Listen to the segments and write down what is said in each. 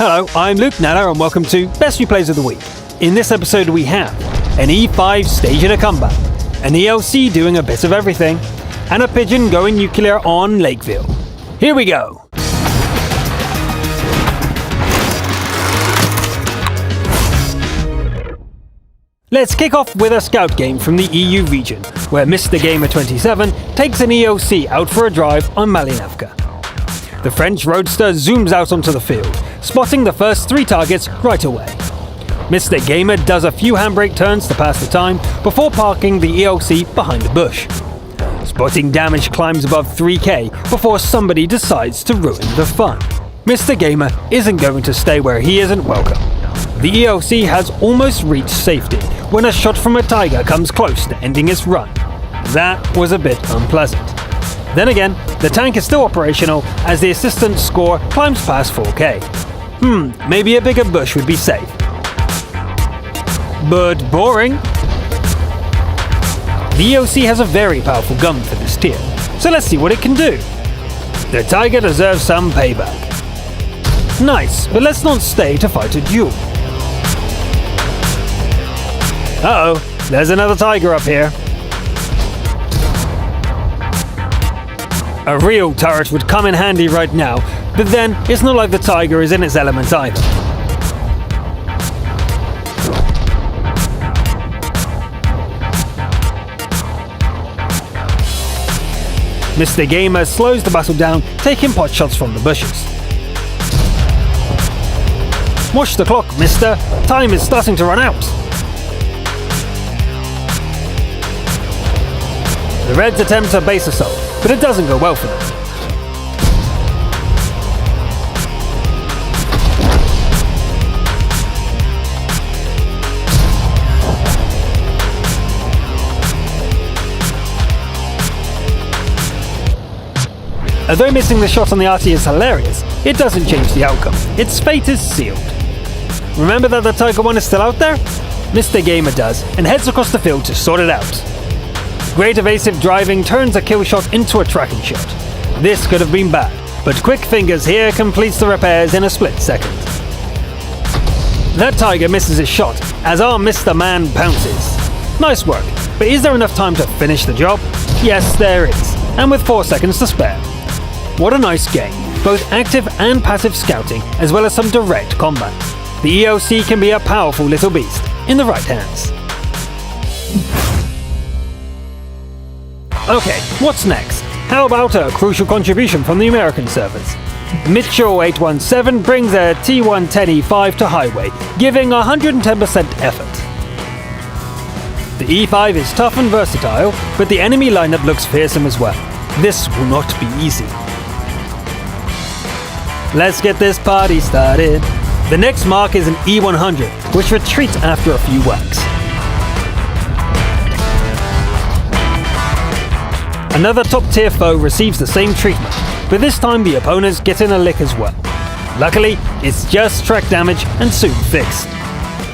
Hello, I'm Luke Naller and welcome to Best Replays of the Week. In this episode we have an E5 staging a comeback, an ELC doing a bit of everything, and a pigeon going nuclear on Lakeville. Here we go! Let's kick off with a scout game from the EU region, where Mr. Gamer 27 takes an ELC out for a drive on Malinavka. The French roadster zooms out onto the field, spotting the first 3 targets right away. Mr. Gamer does a few handbrake turns to pass the time before parking the ELC behind a bush. Spotting damage climbs above 3k before somebody decides to ruin the fun. Mr. Gamer isn't going to stay where he isn't welcome. The ELC has almost reached safety when a shot from a tiger comes close to ending its run. That was a bit unpleasant. Then again, the tank is still operational as the assistant score climbs past 4k. Maybe a bigger bush would be safe. But boring. The ELC has a very powerful gun for this tier, so let's see what it can do. The tiger deserves some payback. Nice, but let's not stay to fight a duel. Uh-oh, there's another tiger up here. A real turret would come in handy right now, but then it's not like the tiger is in its element either. Mr. Gamer slows the battle down, taking pot shots from the bushes. Watch the clock, mister. Time is starting to run out. The Reds attempt a base assault, but it doesn't go well for them. Although missing the shot on the RT is hilarious, it doesn't change the outcome. Its fate is sealed. Remember that the Tiger 1 is still out there? Mr. Gamer does, and heads across the field to sort it out. Great evasive driving turns a kill shot into a tracking shot. This could have been bad, but Quick Fingers here completes the repairs in a split second. That tiger misses his shot as our Mr. Man pounces. Nice work, but is there enough time to finish the job? Yes, there is, and with 4 seconds to spare. What a nice game, both active and passive scouting, as well as some direct combat. The ELC can be a powerful little beast in the right hands. Okay, what's next? How about a crucial contribution from the American servers? Mitchell817 brings a T110E5 to Highway, giving 110% effort. The E5 is tough and versatile, but the enemy lineup looks fearsome as well. This will not be easy. Let's get this party started. The next mark is an E100, which retreats after a few whacks. Another top-tier foe receives the same treatment, but this time the opponents get in a lick as well. Luckily, it's just track damage and soon fixed.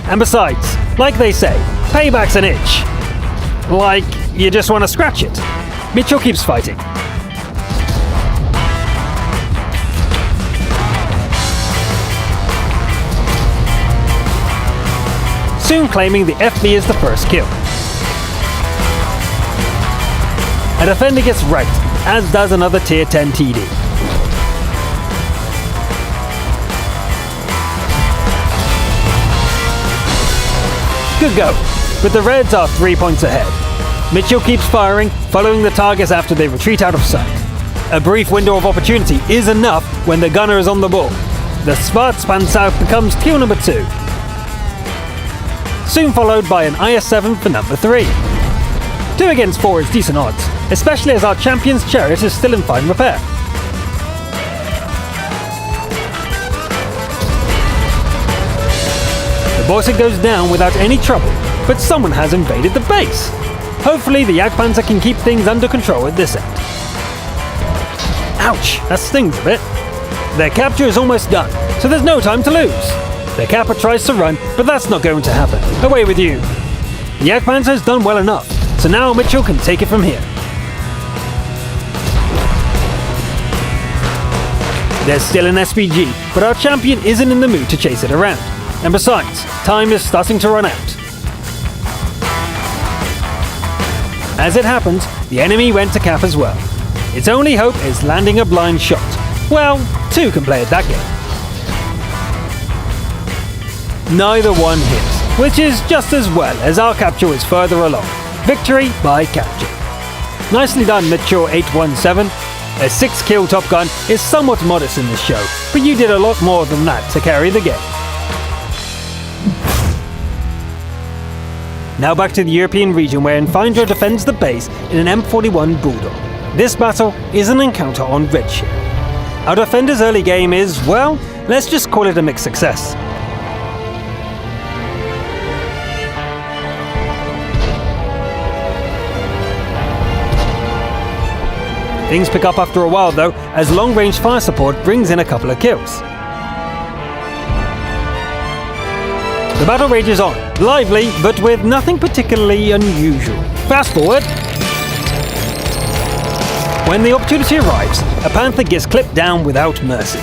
And besides, like they say, payback's an itch. Like, you just want to scratch it. Mitchell keeps fighting. Soon claiming the FB is the first kill. A defender gets wrecked, as does another tier 10 TD. Good go, but the Reds are 3 points ahead. Mitchell keeps firing, following the targets after they retreat out of sight. A brief window of opportunity is enough when the gunner is on the ball. The Svartspansar becomes kill number 2. Soon followed by an IS-7 for number 3. 2 against 4 is decent odds, especially as our champion's chariot is still in fine repair. The Borsig goes down without any trouble, but someone has invaded the base. Hopefully the Jagdpanzer can keep things under control at this end. Ouch, that stings a bit. Their capture is almost done, so there's no time to lose. The Kappa tries to run, but that's not going to happen. Away with you. The Jagdpanzer has done well enough, so now Mitchell can take it from here. There's still an SPG, but our champion isn't in the mood to chase it around. And besides, time is starting to run out. As it happens, the enemy went to cap as well. Its only hope is landing a blind shot. Well, two can play at that game. Neither one hits, which is just as well as our capture was further along. Victory by capture. Nicely done, Mitchell 817. A 6-kill Top Gun is somewhat modest in this show, but you did a lot more than that to carry the game. Now back to the European region where Infindra defends the base in an M41 Bulldog. This battle is an encounter on Redshift. Our defender's early game is, well, let's just call it a mixed success. Things pick up after a while though, as long-range fire support brings in a couple of kills. The battle rages on, lively, but with nothing particularly unusual. Fast forward. When the opportunity arrives, a Panther gets clipped down without mercy.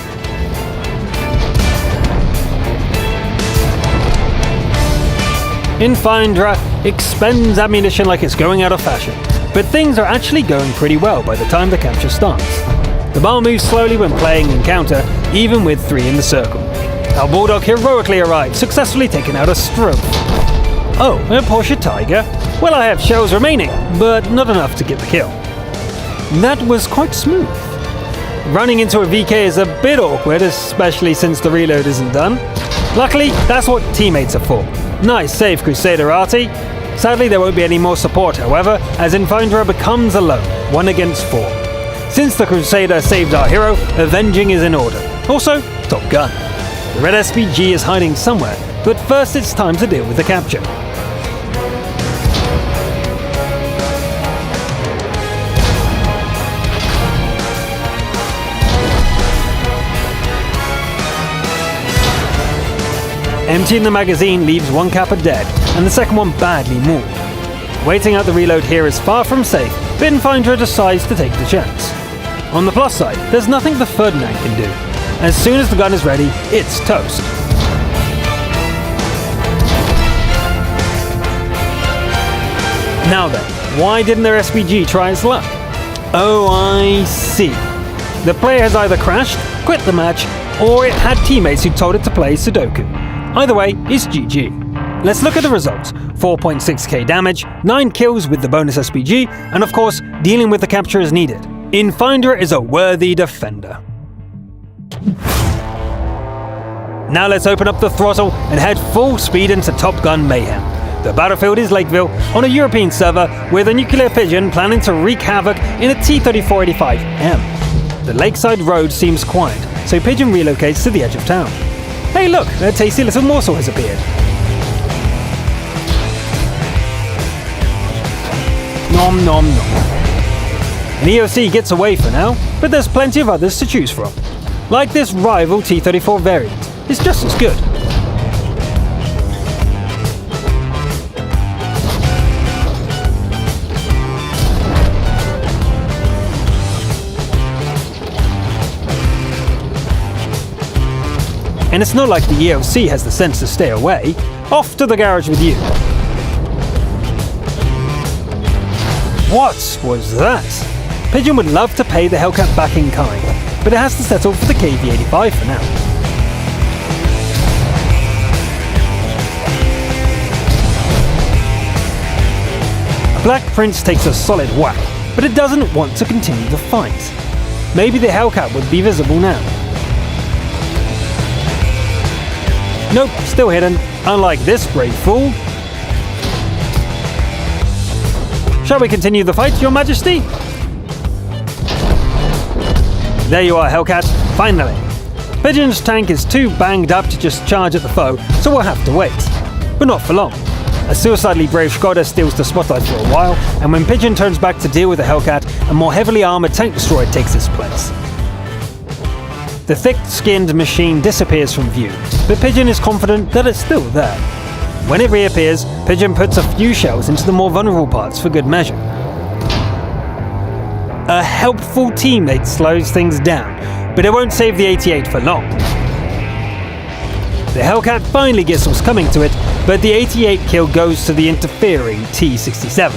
Infindra expends ammunition like it's going out of fashion, but things are actually going pretty well by the time the capture starts. The bar moves slowly when playing Encounter, even with 3 in the circle. Our Bulldog heroically arrives, successfully taking out a Strobe. Oh, a Porsche Tiger? Well, I have shells remaining, but not enough to get the kill. That was quite smooth. Running into a VK is a bit awkward, especially since the reload isn't done. Luckily, that's what teammates are for. Nice save, Crusader Arty. Sadly, there won't be any more support, however, as Infindra becomes alone, 1 against 4. Since the Crusader saved our hero, avenging is in order. Also, Top Gun. The red SPG is hiding somewhere, but first it's time to deal with the capture. Emptying the magazine leaves one capper dead, and the second one badly mauled. Waiting out the reload here is far from safe, but Infindra decides to take the chance. On the plus side, there's nothing the Ferdinand can do. As soon as the gun is ready, it's toast. Now then, why didn't their SPG try its luck? Oh, I see. The player has either crashed, quit the match, or it had teammates who told it to play Sudoku. Either way, it's GG. Let's look at the results. 4.6k damage, 9 kills with the bonus SPG, and of course, dealing with the capture as needed. Infindra is a worthy defender. Now let's open up the throttle and head full speed into Top Gun mayhem. The battlefield is Lakeville, on a European server, with a nuclear pigeon planning to wreak havoc in a T-3485M. The lakeside road seems quiet, so Pigeon relocates to the edge of town. Hey look, a tasty little morsel has appeared. Nom nom nom. An EOC gets away for now, but there's plenty of others to choose from. Like this rival T-34 variant, it's just as good. And it's not like the EOC has the sense to stay away. Off to the garage with you. What was that? Pigeon would love to pay the Hellcat back in kind, but it has to settle for the KV-85 for now. Black Prince takes a solid whack, but it doesn't want to continue the fight. Maybe the Hellcat would be visible now. Nope, still hidden, unlike this brave fool. Shall we continue the fight, Your Majesty? There you are, Hellcat, finally. Pigeon's tank is too banged up to just charge at the foe, so we'll have to wait. But not for long. A suicidally brave Skoda steals the spotlight for a while, and when Pigeon turns back to deal with the Hellcat, a more heavily armoured tank destroyer takes its place. The thick-skinned machine disappears from view, but Pigeon is confident that it's still there. When it reappears, Pigeon puts a few shells into the more vulnerable parts for good measure. A helpful teammate slows things down, but it won't save the 88 for long. The Hellcat finally gets what's coming to it, but the 88 kill goes to the interfering T-67.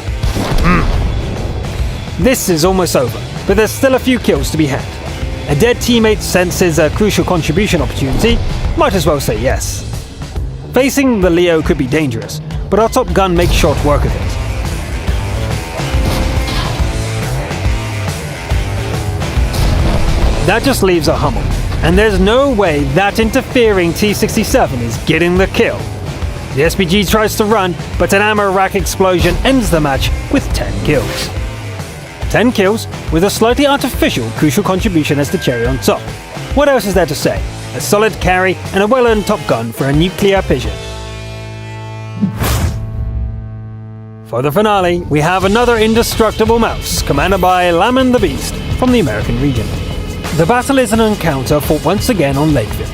This is almost over, but there's still a few kills to be had. A dead teammate senses a crucial contribution opportunity, might as well say yes. Facing the Leo could be dangerous, but our top gun makes short work of it. That just leaves a Hummel, and there's no way that interfering T-67 is getting the kill. The SPG tries to run, but an ammo rack explosion ends the match with 10 kills. 10 kills with a slightly artificial crucial contribution as the cherry on top. What else is there to say? A solid carry and a well-earned top gun for a nuclear pigeon. For the finale, we have another indestructible mouse, commanded by Lamon the Beast from the American region. The battle is an encounter fought once again on Lakeville.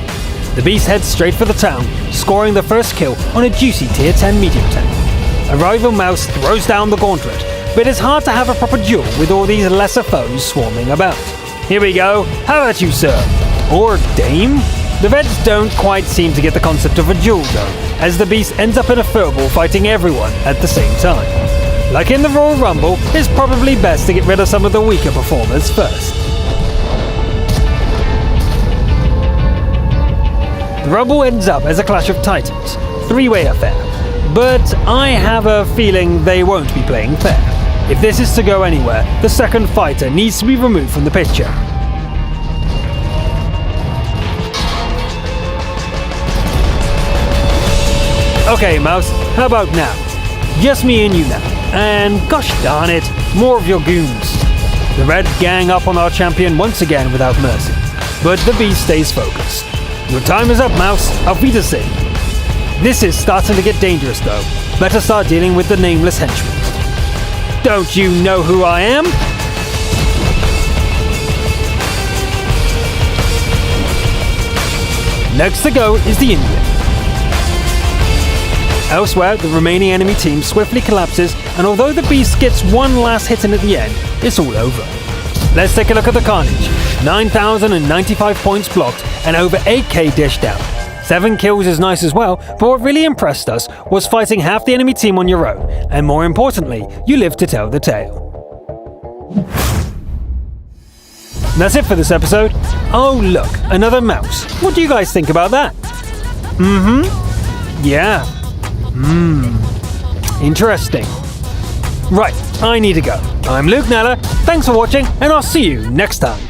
The Beast heads straight for the town, scoring the first kill on a juicy tier 10 medium tank. A rival mouse throws down the gauntlet, but it's hard to have a proper duel with all these lesser foes swarming about. Here we go, how about you, sir? Or dame? The Veds don't quite seem to get the concept of a duel though, as the Beast ends up in a furball fighting everyone at the same time. Like in the Royal Rumble, it's probably best to get rid of some of the weaker performers first. The Rumble ends up as a clash of titans, three-way affair, but I have a feeling they won't be playing fair. If this is to go anywhere, the second fighter needs to be removed from the picture. Okay, Mouse, how about now? Just me and you now. And gosh darn it, more of your goons. The Red gang up on our champion once again without mercy, but the Beast stays focused. Your time is up, Mouse. Auf Wiedersehen. This is starting to get dangerous though. Better start dealing with the nameless henchman. Don't you know who I am? Next to go is the Indian. Elsewhere, the remaining enemy team swiftly collapses, and although the Beast gets one last hit in at the end, it's all over. Let's take a look at the carnage. 9,095 points blocked and over 8k dished out. 7 kills is nice as well, but what really impressed us was fighting half the enemy team on your own, and more importantly, you lived to tell the tale. That's it for this episode. Oh look, another mouse. What do you guys think about that? Yeah. Interesting. Right, I need to go. I'm Luke Nella, thanks for watching, and I'll see you next time.